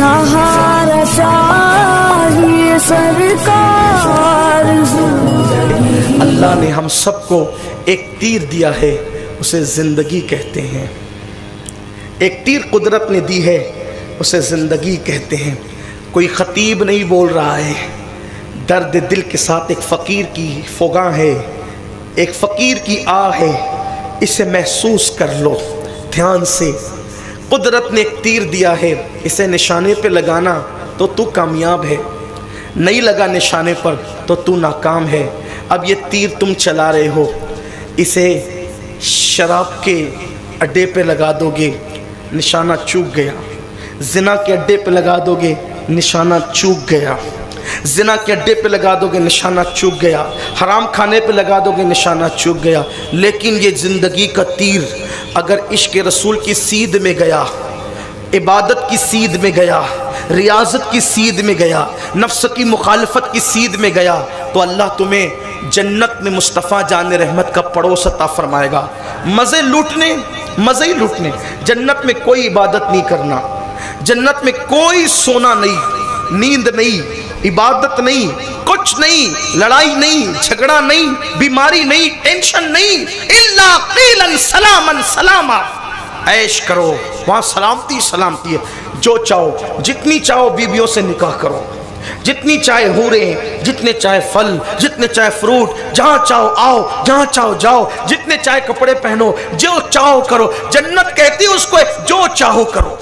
सहारा चाहिए सरकार। अल्लाह ने हम सबको एक तीर दिया है, उसे ज़िंदगी कहते हैं। एक तीर कुदरत ने दी है, उसे ज़िंदगी कहते हैं। कोई ख़तीब नहीं बोल रहा है, दर्द दिल के साथ एक फ़कीर की फ़ुगा है, एक फ़कीर की आह है, इसे महसूस कर लो ध्यान से। कुदरत ने एक तीर दिया है, इसे निशाने पे लगाना तो तू कामयाब है, नहीं लगा निशाने पर तो तू नाकाम है। अब ये तीर तुम चला रहे हो, इसे शराब के अड्डे पे लगा दोगे, निशाना चूक गया। ज़िना के अड्डे पे लगा दोगे, निशाना चूक गया। ज़िना के अड्डे पे लगा दोगे, निशाना चूक गया। हराम खाने पे लगा दोगे, निशाना चूक गया। लेकिन ये ज़िंदगी का तीर अगर इश्क़ रसूल की सीध में गया, इबादत की सीध में गया, रियाजत की सीध में गया, नफ्स की मुखालफत की सीध में गया, तो अल्लाह तुम्हें जन्नत में मुस्तफ़ा जान रहमत का पड़ोस अता फरमाएगा। मज़े लूटने, मज़े ही लूटने। जन्नत में कोई इबादत नहीं करना, जन्नत में कोई सोना नहीं, नींद नहीं, इबादत नहीं, कुछ नहीं, लड़ाई नहीं, झगड़ा नहीं, बीमारी नहीं, टेंशन नहीं। इल्ला क़ीलन सलामन सलामा, ऐश करो, वहाँ सलामती सलामती है। जो चाहो, जितनी चाहो बीवियों से निकाह करो, जितनी चाहे हूरें, जितने चाहे फल, जितने चाहे फ्रूट, जहाँ चाहो आओ, जहाँ चाहो जाओ, जितने चाहे कपड़े पहनो, जो चाहो करो। जन्नत कहती है उसको जो चाहो करो,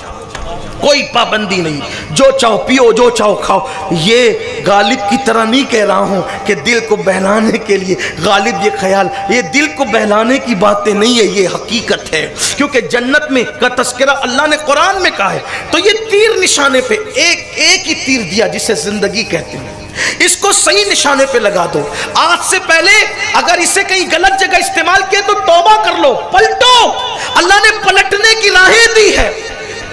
कोई पाबंदी नहीं, जो चाहो पियो, जो चाहो खाओ। ये गालिब की तरह नहीं कह रहा हूँ कि दिल को बहलाने के लिए, गालिब ये ख्याल, ये दिल को बहलाने की बातें नहीं है, ये हकीकत है। क्योंकि जन्नत में का तस्करा अल्लाह ने कुरान में कहा है। तो ये तीर निशाने पे एक ही तीर दिया जिसे ज़िंदगी कहते हैं, इसको सही निशाने पे लगा दो। आज से पहले अगर इसे कहीं गलत जगह इस्तेमाल किया तो तौबा कर लो, पलटो। अल्लाह ने पलटने की राहें दी है,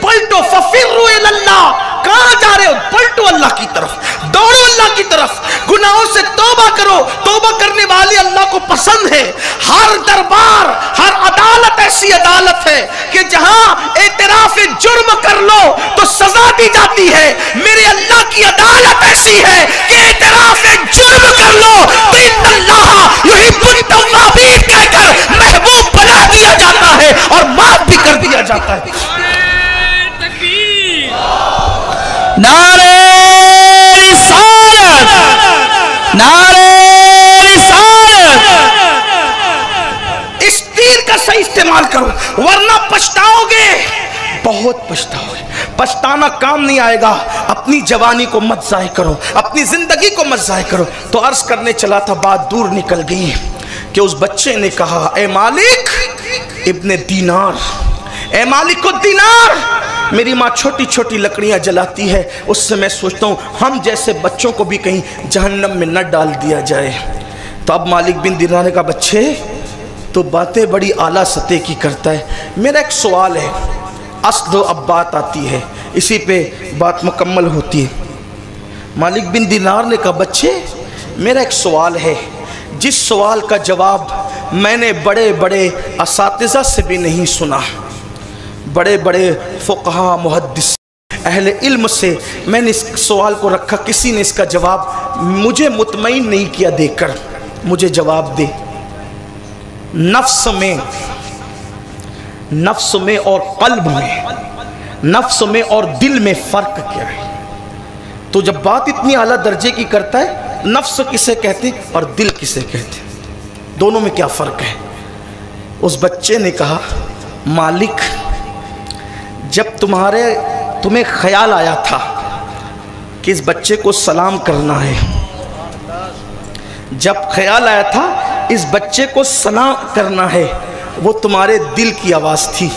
पलटो। फफिर्रु इलल्लाह, कहाँ जा रहे हो? पलटो अल्लाह की तरफ, दौड़ो अल्लाह की तरफ। गुनाहों से तौबा करो, तौबा करने वाले अल्लाह को पसंद है। हर दरबार, हर अदालत ऐसी अदालत है कि जहां एतराफ़ जुर्म कर लो तो सजा दी जाती है। मेरे अल्लाह की अदालत ऐसी है कि एतराफ़ जुर्म कर लो तो इन्नल्लाह युहिब्बुत तव्वाबीन कहकर महबूब बना दिया जाता है और माफ भी कर दिया जाता है। नारे रिसालत, नारे रिसालत। इस तीर का सही इस्तेमाल करो, वरना पछताओगे, बहुत पछताओगे। पछताना काम नहीं आएगा। अपनी जवानी को मत ज़ाय करो, अपनी जिंदगी को मत ज़ाय करो। तो अर्ज करने चला था, बात दूर निकल गई कि उस बच्चे ने कहा, ए मालिक इब्ने दीनार, ए मालिक को दीनार, मेरी माँ छोटी छोटी लकड़ियाँ जलाती है, उससे मैं सोचता हूँ हम जैसे बच्चों को भी कहीं जहन्नम में न डाल दिया जाए। तो अब मालिक बिन दीनार ने कहा, बच्चे तो बातें बड़ी आला सतह की करता है, मेरा एक सवाल है। अस्ल अब बात आती है, इसी पे बात मुकम्मल होती है। मालिक बिन दीनार ने कहा, बच्चे मेरा एक सवाल है, जिस सवाल का जवाब मैंने बड़े बड़े असातिज़ा से भी नहीं सुना, बड़े बड़े फ़ुक़हा मुहद्दिस अहले इल्म से मैंने इस सवाल को रखा, किसी ने इसका जवाब मुझे मुतमईन नहीं किया देकर। मुझे जवाब दे, नफ्स में और क़ल्ब में, नफ्स में और दिल में फ़र्क क्या है? तो जब बात इतनी आला दर्जे की करता है, नफ्स किसे कहते और दिल किसे कहते, दोनों में क्या फ़र्क है? उस बच्चे ने कहा, मालिक जब तुम्हें ख्याल आया था कि इस बच्चे को सलाम करना है, जब ख्याल आया था इस बच्चे को सलाम करना है, वो तुम्हारे दिल की आवाज़ थी।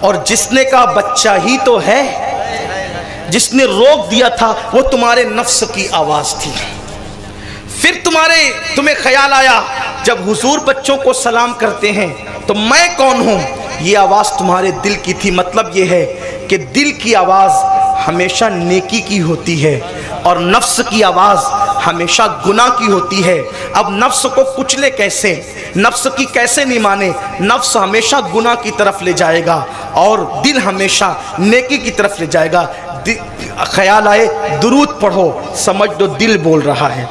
और जिसने कहा बच्चा ही तो है, जिसने रोक दिया था वो तुम्हारे नफ्स की आवाज़ थी। फिर तुम्हें ख्याल आया जब हुजूर बच्चों को सलाम करते हैं तो मैं कौन हूँ, ये आवाज़ तुम्हारे दिल की थी। मतलब ये है कि दिल की आवाज़ हमेशा नेकी की होती है और नफ्स की आवाज़ हमेशा गुनाह की होती है। अब नफ्स को कुचले कैसे, नफ्स की कैसे नहीं माने? नफ्स हमेशा गुनाह की तरफ ले जाएगा और दिल हमेशा नेकी की तरफ ले जाएगा। ख्याल आए दुरूद पढ़ो, समझ लो दिल बोल रहा है।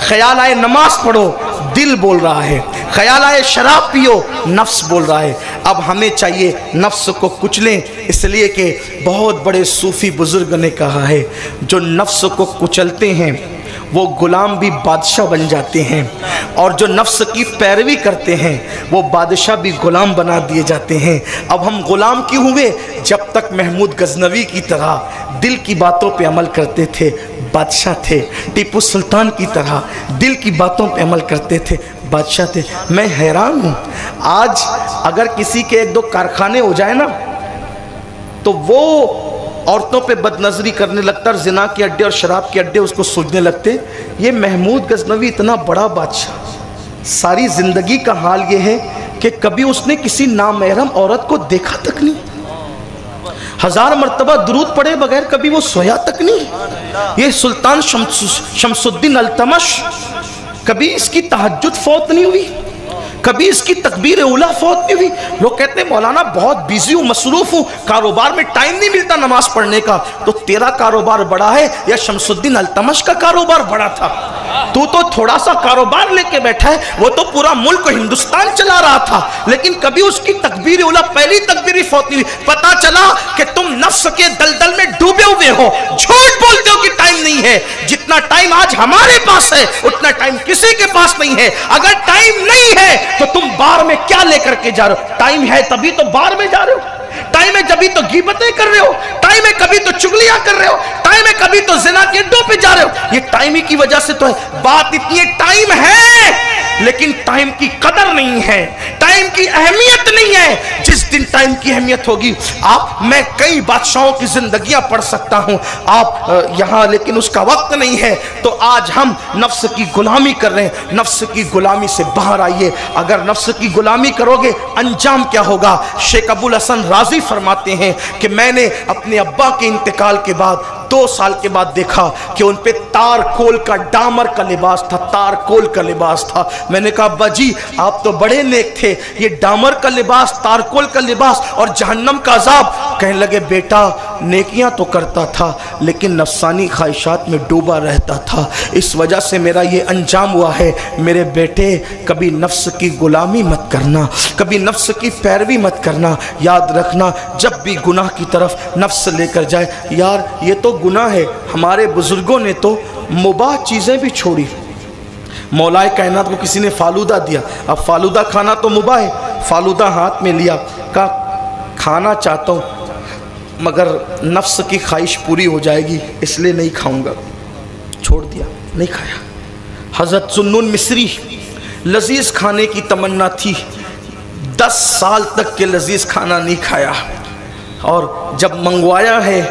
ख्याल आए नमाज पढ़ो, दिल बोल रहा है। ख्याल आए शराब पियो, नफ्स बोल रहा है। अब हमें चाहिए नफ्स को कुचलें, इसलिए कि बहुत बड़े सूफी बुजुर्ग ने कहा है, जो नफ्स को कुचलते हैं वो गुलाम भी बादशाह बन जाते हैं, और जो नफ्स की पैरवी करते हैं वो बादशाह भी गुलाम बना दिए जाते हैं। अब हम गुलाम क्यों हुए? जब तक महमूद गजनवी की तरह दिल की बातों पे अमल करते थे बादशाह थे, टीपू सुल्तान की तरह दिल की बातों पे अमल करते थे बादशाह थे। मैं हैरान हूँ, आज अगर किसी के एक दो कारखाने हो जाए ना तो वो औरतों पे बदनजरी करने लगता, और जिना के अड्डे और शराब के अड्डे उसको सूझने लगते। ये महमूद गजनवी इतना बड़ा बादशाह, सारी ज़िंदगी का हाल ये है कि कभी उसने किसी नामहरम औरत को देखा तक नहीं, 1000 मरतबा दुरूद पढ़े बगैर कभी वो सोया तक नहीं। ये सुल्तान शमसुद्दीन अल्तमश, कभी इसकी तहज्जुद फौत नहीं हुई, कभी इसकी तकबीर उला फौत नहीं हुई। लोग कहते हैं मौलाना बहुत बिजी हूँ, मसरूफ हूँ, कारोबार में टाइम नहीं मिलता नमाज पढ़ने का। तो तेरा कारोबार बड़ा है या शमसुद्दीन अल्तमश का कारोबार बड़ा था? तू तो थोड़ा सा कारोबार लेके बैठा है, वो तो पूरा मुल्क हिंदुस्तान चला रहा था, लेकिन कभी उसकी तकबीर उला, पहली तकबीर फौत नहीं हुई। पता चला कि तुम नफ्स के दलदल में डूबे हुए हो, झूठ बोलते हो कि टाइम नहीं है। जितना टाइम आज हमारे पास है उतना टाइम किसी के पास नहीं है। अगर टाइम नहीं है तो तुम बार में क्या लेकर के जा रहे हो? टाइम है तभी तो बार में जा रहे हो, टाइम है जभी तो गीबतें कर रहे हो, टाइम है कभी तो चुगलियां कर रहे हो, टाइम है कभी तो जिना के अड्डों पे जा रहे हो। ये टाइम ही की वजह से तो है। बात इतनी है, टाइम है लेकिन टाइम की कदर नहीं है, टाइम की अहमियत नहीं है। जिस दिन टाइम की अहमियत होगी, मैं कई बादशाहों की जिंदगियां पढ़ सकता हूं आप यहां, लेकिन उसका वक्त नहीं है। तो आज हम नफ्स की गुलामी कर रहे हैं। नफ्स की गुलामी से बाहर आइए। अगर नफ्स की गुलामी करोगे अंजाम क्या होगा? शेख अबुल हसन राजी फरमाते हैं कि मैंने अपने अब्बा के इंतकाल के बाद 2 साल के बाद देखा कि उन पे तार कोल का, डामर का लिबास था, तार कोल का लिबास था। मैंने कहा अब्बा जी आप तो बड़े नेक थे, ये डामर का लिबास, तार कोल का लिबास और जहन्नम का अजाब। कहने लगे बेटा नेकियां तो करता था लेकिन नफसानी ख्वाहिशात में डूबा रहता था, इस वजह से मेरा ये अंजाम हुआ है। मेरे बेटे कभी नफ्स की गुलामी मत करना, कभी नफ्स की पैरवी मत करना। याद रखना जब भी गुनाह की तरफ नफ्स लेकर जाए, यार ये तो गुनाह है। हमारे बुजुर्गों ने तो मुबाह चीज़ें भी छोड़ी। मौलाए कायनात को किसी ने फालूदा दिया, अब फालूदा खाना तो मुबाह है, फालूदा हाथ में लिया, कहा खाना चाहता हूँ मगर नफ्स की ख्वाहिश पूरी हो जाएगी इसलिए नहीं खाऊंगा, छोड़ दिया, नहीं खाया। हज़रत सुन्नुन मिस्री, लजीज खाने की तमन्ना थी, 10 साल तक के लजीज खाना नहीं खाया, और जब मंगवाया है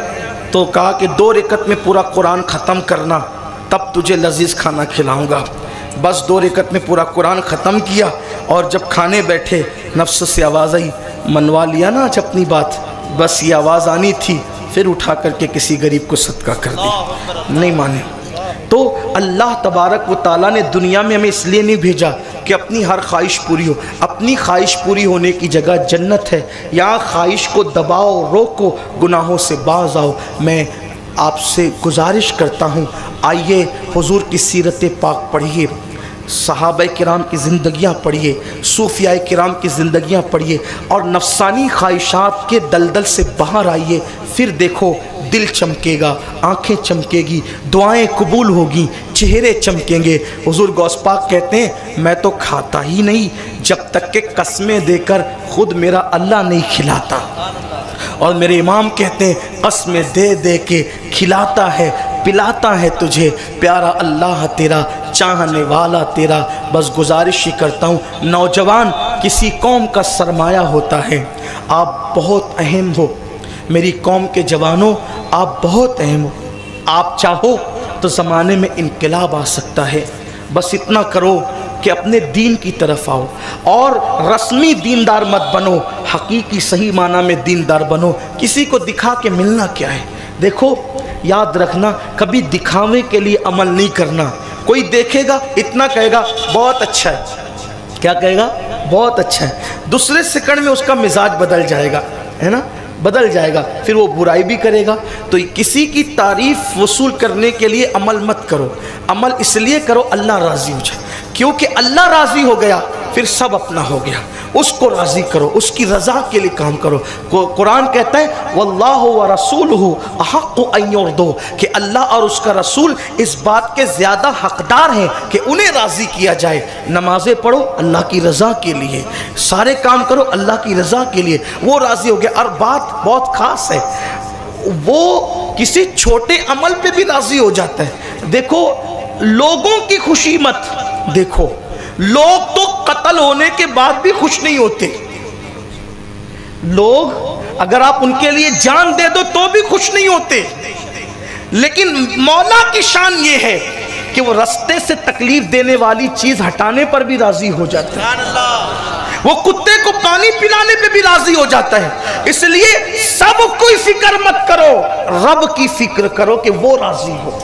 तो कहा कि 2 रकत में पूरा कुरान ख़त्म करना तब तुझे लजीज खाना खिलाऊंगा। बस 2 रकत में पूरा कुरान ख़त्म किया, और जब खाने बैठे नफ्स से आवाज़ आई, मनवा लिया ना आज अपनी बात, बस ये आवाज़ आनी थी, फिर उठा करके किसी गरीब को सदका कर दी, नहीं माने। तो अल्लाह तबारक व ताला ने दुनिया में हमें इसलिए नहीं भेजा कि अपनी हर ख्वाहिश पूरी हो। अपनी ख्वाहिश पूरी होने की जगह जन्नत है, यहाँ ख्वाहिश को दबाओ, रोको, गुनाहों से बाज आओ। मैं आपसे गुजारिश करता हूँ, आइए हुजूर की सीरत पाक पढ़िए, सहाबा किराम की ज़िंदगियाँ पढ़िए, सूफिया किराम की ज़िंदगियाँ पढ़िए, और नफसानी ख्वाहिशात के दलदल से बाहर आइए। फिर देखो दिल चमकेगा, आँखें चमकेगी, दुआएं कबूल होगी, चेहरे चमकेंगे। हुजूर गौस पाक कहते हैं मैं तो खाता ही नहीं जब तक के कसमें देकर खुद मेरा अल्लाह नहीं खिलाता, और मेरे इमाम कहते हैं कसमें दे दे के खिलाता है, पिलाता है तुझे प्यारा अल्लाह तेरा, चाहने वाला तेरा। बस गुजारिश ही करता हूँ, नौजवान किसी कौम का सरमाया होता है, आप बहुत अहम हो, मेरी कौम के जवानों आप बहुत अहम हो। आप चाहो तो ज़माने में इनकलाब आ सकता है, बस इतना करो कि अपने दीन की तरफ आओ, और रस्मी दीनदार मत बनो, हकीकी सही माना में दीनदार बनो। किसी को दिखा के मिलना क्या है? देखो याद रखना, कभी दिखावे के लिए अमल नहीं करना। कोई देखेगा इतना कहेगा बहुत अच्छा है, क्या कहेगा? बहुत अच्छा है, दूसरे सेकंड में उसका मिजाज बदल जाएगा, है ना? بدل جائے گا، پھر وہ برائی بھی کرے گا۔ تو کسی کی تعریف وصول کرنے کے لیے عمل مت کرو، عمل اس لیے کرو اللہ راضی ہو جائے، کیونکہ اللہ راضی ہو گیا پھر سب اپنا ہو گیا۔ اس کو راضی کرو، اس کی رضا کے لیے کام کرو۔ قرآن کہتا ہے واللہ ورسولہ احق ان یرضوا، کہ اللہ اور اس کا رسول اس بات کے زیادہ حقدار ہیں کہ انہیں راضی کیا جائے۔ نمازیں پڑھو اللہ کی رضا کے لیے، سارے کام کرو اللہ کی رضا کے لیے، وہ راضی ہو گیا۔ اور بات بہت خاص ہے، وہ کسی چھوٹے عمل پہ بھی راضی ہو جاتا ہے۔ دیکھو لوگوں کی خوشی مت دیکھو، لوگ تو قتل ہونے کے بعد بھی خوش نہیں ہوتے، لوگ اگر آپ ان کے لیے جان دے دو تو بھی خوش نہیں ہوتے، لیکن مولا کی شان یہ ہے کہ وہ رستے سے تکلیف دینے والی چیز ہٹانے پر بھی راضی ہو جاتا ہے، وہ کتے کو پانی پلانے پہ بھی راضی ہو جاتا ہے۔ اس لیے سب کوئی فکر مت کرو، رب کی فکر کرو کہ وہ راضی ہو۔